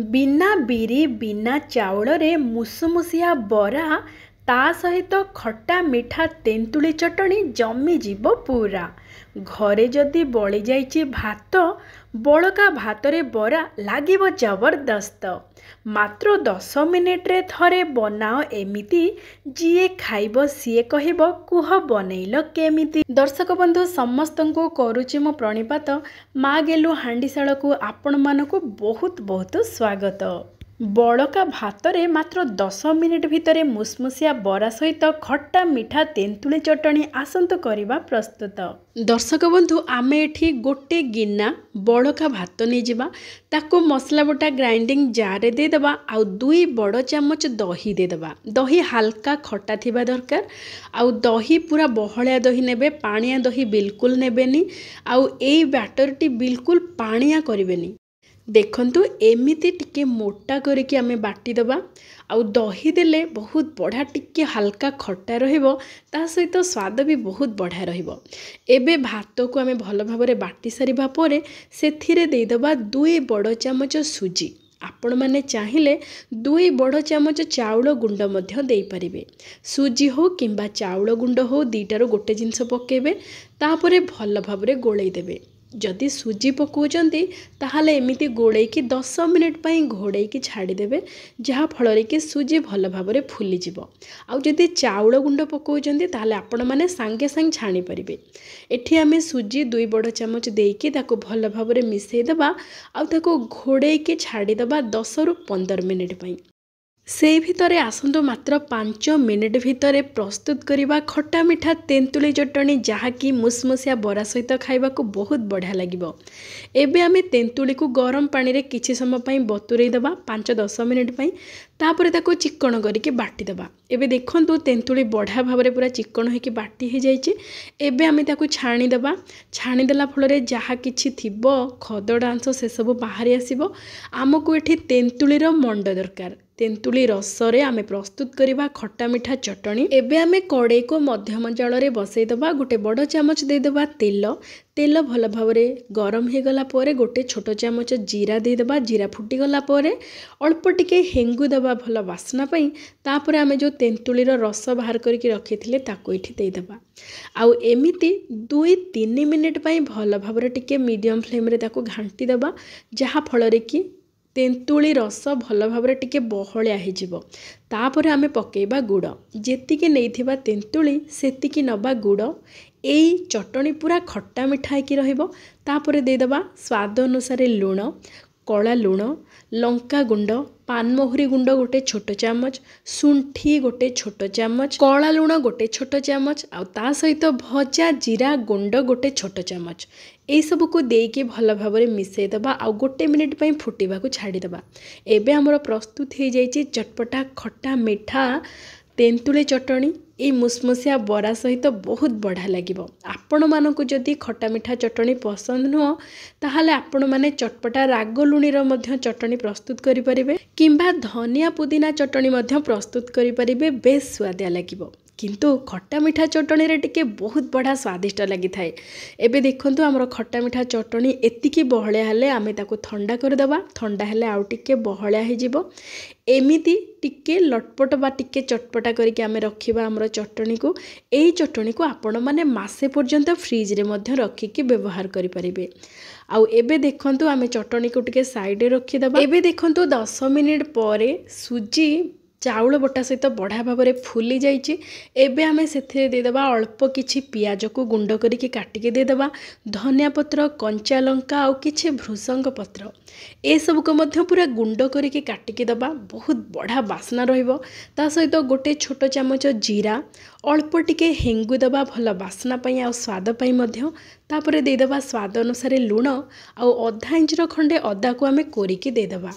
बिना बिरी बिना चाउଳରେ मुसुमुसिया बरा ता सहित खट्टा मिठा तेंतुली चटणी जमिଯିବ पूरा। घरे जदि बळी जाइछि भात बळका भातरे बरा लागिब जबरदस्त। मात्र 10 मिनिट्रे थरे बनाओ एमिति जिए खाइब सिए कहिब कुह बनैल केमिति। दर्शक बंधु समस्तंको करुछि मो प्रणिपात माँ गेलु हांडीशाल को आपण मानकु बहुत बहुत स्वागत। बड़का भातरे मात्र 10 मिनिट भितरे मुसमुसिया बरा सहित खट्टा मिठा तेंतुली चटणी आसंतु करिबा प्रस्तुत। दर्शक बंधु आमे एठी गोटे गिना बड़का भात नहीं जिबा ताको मसला बटा ग्राइंडिंग जार दे देबा आउ 2 बड़ चामच दही दे देबा। दही हल्का खट्टा थिबा दरकार आउ दही पूरा बहलिया दही नेबे, पानिया दही बिल्कुल नेबेनी आउ एई बैटरटी बिल्कुल पानिया करिवेनी। देखंतु एमिति टिके मोटा करके आमे बाटी दबा आउ दही देले बहुत बढ़िया टिके हल्का खट्टा रहिबो ता सहित स्वाद भी बहुत बढ़िया रहिबो। एबे भात को आमे भल भाबरे बाटी सारिबा परे सेथिरे देई दबा 2 बड़ चामच सुजी। आपण माने चाहिले 2 बड़ चामच चाउल गुंड मध्य देई परिबे। सुजी हो किंबा चाउल गुंड हो दीटारो गोटे जिंस पकेबे तापरे भल भाबरे गोळेई देबे। जदि सुजी पकाउचंती ताहाले एमिति गोळेइकी 10 मिनिट पई घोड़ेइकी छाड़ी देबे जहा फଳରେ कि सुजी भल भाबरे फुली जिवो। आउ जदि चाउल गुंड पकाउचंती ताहाले आपण माने सांगे सांग छाणी परिबे। एठी आमे सुजी 2 बड़ चामच देइकी ताको भल भाबरे मिसई देबा आउ ताको घोड़ेइकी छाड़ी देबा 10 रु 15 मिनिट पई। से भितरे आसंतु मात्र 5 मिनिट भितरे प्रस्तुत करिबा खट्टा मिठा तेंतुली चटणी जहाँकि मुसमुसिया बरा सहित खाइबा को बहुत बढ़िया लागिबो। एबे आमे तेंतुली को गरम पानी रे किछि समय पई बतुरई देबा 5-10 मिनिट पई तापरे ताको चिक्कण करिके बाटी देबा। एबे देखंतु तेंतुली बढ़िया भाबरे पूरा चिक्कण होइके बाटी हे जाइछि। एबे आमे ताको छाणी देबा। छाणी देला फଳରେ जहा किछि थिबो खदड़ अंश से सब बाहरी आसीबो। आमको एठी तेंतुलीर मंड दरकार। तेंतुली रसरे आमे प्रस्तुत करिबा खट्टा मिठा चटणी। एबे आमे कड़ाई को मध्यम जाल रे बसई दबा। गोटे बड़ चामच दे दबा तेल। तेल भल भावरे गरम हे गला परे गोटे छोट चामच जीरा दे दबा। जीरा फुटी गला परे अल्प टिके हेंगु दबा भल वासना पई। तापरे आमे जो तेंतुलीर रस बाहर करके रखिथिले ताको एठी दे दबा। आउ एमिति 2-3 मिनिट पई भल भावरे टिके मीडियम फ्लेम रे ताको घांटी दबा जहा फଳରେ कि तेंतुली रस भल भावरे टिके बहलिया हे जिवो। तापरे आमे पकेइबा गुड़। जेतिके नेइथिबा तेंतुली सेतिकी नबा गुड़। एई चटणी पूरा खट्टा मिठा की रहिबो। तापरे दे दबा स्वाद अनुसार लूण, कला लूण, लंका गुंड, पानमहुरी गुंड गोटे छोट चामच, सुंठी गोटे छोट चामच, कला लूण गोटे छोट चामच आउ ता सहित भजा जीरा गुंड गोटे छोट चामच। एई सब को देके भल भाबरे मिसई दबा आउ गोटे मिनिट पई फुटीबा को छाड़ी दबा। एबे हमर प्रस्तुत हे जाइछि चटपटा खट्टा मिठा तेंतुली चटणी। ए मुसमुसिया बरा सहित बहुत बढ़िया लागिबो। आपण मानकु जदि खट्टा मिठा चटणी पसंद नुह ताहाले आपण माने चटपटा राग लुणीर मध्य चटणी प्रस्तुत करि परिबे किंबा धनिया पुदीना चटणी मध्य प्रस्तुत करि परिबे। बेस स्वादिया लागिबो। किंतु खट्टा मिठा चटणी रे टिके बहुत बढ़िया स्वादिष्ट लगी थाए। एबे देखंतु हमर खट्टा मिठा चटणी एतिकी बहलिया हेले आमे ताको ठंडा कर देबा। ठंडा हेले आउ टिके बहलिया हे जिवो। एमिति टिके लटपट बा टिके चटपटा करके आमे रखिबा हमर चटणी को। एई चटणी को आपण माने मासे पर्यंत फ्रिज रे मध्य रखिके व्यवहार करि परिबे। आउ एबे देखंतु आमे चटणी को टिके साइड रे रखि देबा। एबे देखंतु 10 मिनिट परे सुजी चाउल बटा सहित बढ़िया भाव फुली जाइए। एबे आमे सेथिरे दे देबा अल्प किछि पियाज को गुंड करके काटिके दे देबा। धनिया पत्र, कंचा लंका आउ किछि भृसंग पत्र ए सब को मध्य पूरा गुंड करके काटिके दबा। बहुत बढ़िया बास्ना रहिबो। ता सहित गोटे छोट चामच जीरा, अल्प टिके हेंगु दबा भल बास्ना पई आउ स्वाद पई मध्य। तापरे दे देबा स्वाद अनुसार लूण आउ आधा इंचर खंडे अदा को आमे कोरिके दे देबा।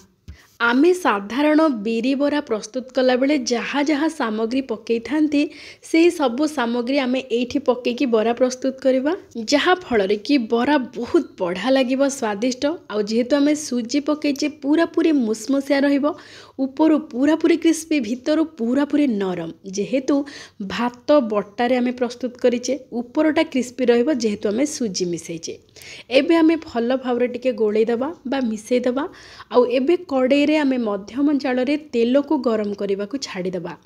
आमे साधारण बिरी बरा प्रस्तुत कला बेले जहाँ जहाँ सामग्री पकई थांती से सब सामग्री आमे एठी पकईकी बरा प्रस्तुत करिबा जहाँ फଳରେ कि बरा बहुत बढ़िया लागिबो स्वादिष्ट। आउ जेहेतु आमे सुजी पकईचे पूरा पूरी मुसमुसिया रहिबो। ऊपर पूरा पूरी क्रिस्पी, भीतर पूरा पूरी नरम। जेहेतु भात बट्टारे आमे प्रस्तुत करिचे ऊपरटा क्रिस्पी रहिबो जेहेतु आमे सुजी मिसैचे। एबे आमे भल भावरे टिके गोळेई दबा बा मिसई दबा। आउ एबे कड़ाई प्रथमे आमे मध्यम जाल रे तेल को गरम करने को छाड़ीदबा।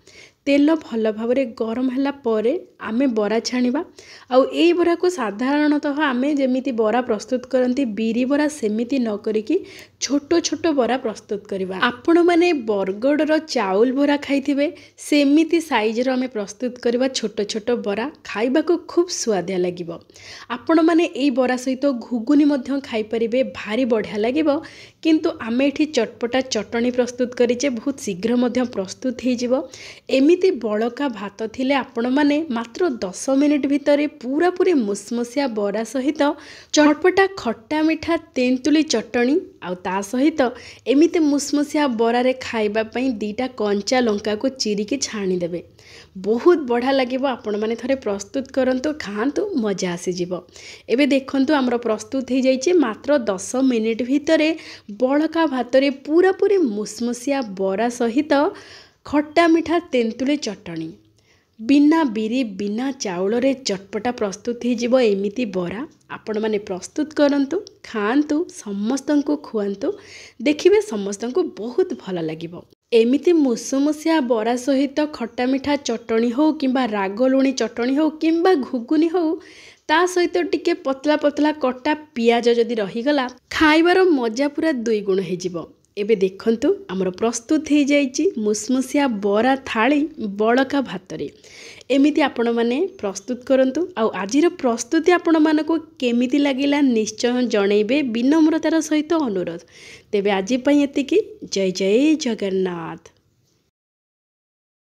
तेल भल भाव गरम है परे आमे बरा छाणीबा। आउ एई बरा को साधारणतः आमे जेमिति बरा प्रस्तुत करती बिरी बरा सेमिति न करिकी छोट छोट बरा प्रस्तुत करबा। आपण माने बरगड़ रो चाउल बरा खाइथिबे सेमिति साइज रो आमे प्रस्तुत करबा छोट छोट बरा खाइबा को खूब स्वादिया लागिबो। आपण माने एई बरा सहित घुगुनी मध्य खाइ परिबे भारी बढ़िया लागिबो। किंतु आमे एठी चटपटा चटनी प्रस्तुत करिचे बहुत शीघ्र मध्य प्रस्तुत हो जिवो। एमिति बळका भात थिले आपण माने मात्र 10 मिनिट भितर पूरा पूरी मुसमुसिया बरा सहित चटपटा खट्टा मिठा तेंतुली चटनी आउ ता सहित एमिति मुसमुसिया बरा रे खाइबा पई दीटा कंचा लंका को चिरिकी छाणी देबे। बहुत बढ़िया लगिबो। आपण माने थरे प्रस्तुत करंतु खांतु मजा आसी जिवो। एबे देखंतु हमर प्रस्तुत हो जाइए मात्र 10 मिनिट भितर बळका भात रे पूरा पूरी मुसमुसिया बरा सहित खट्टा मिठा तेंतुली चटनी बिना बिरी बिना चाउल रे चटपटा प्रस्तुत हो जिवो। एमिति बरा आपण माने प्रस्तुत करंतु खांतु समस्तंकु खुआंतु देखिबे समस्तंकु बहुत भल लागिबो। एमिति मुसुमुसिया बरा सहित खट्टा मिठा चटनी हो किंबा राग लुणी चटनी हो किंबा घुगुनी हो ता सहित टिके पतला पतला कटा पियाज जदि रहीगला खाइबार मजा पूरा 2 गुण हो जिवो। एबे देखंतु हमर प्रस्तुत हो जाइए मुसमुसिया बरा थाली बळका भात रे। एमिति आपण माने प्रस्तुत करंतु। आउ आजिर प्रस्तुति आपण मानको केमिति लागिला निश्चय जणैबे विनम्रतार सहित अनुरोध। तेबे आजि पई एतिकी। जय जय जगन्नाथ।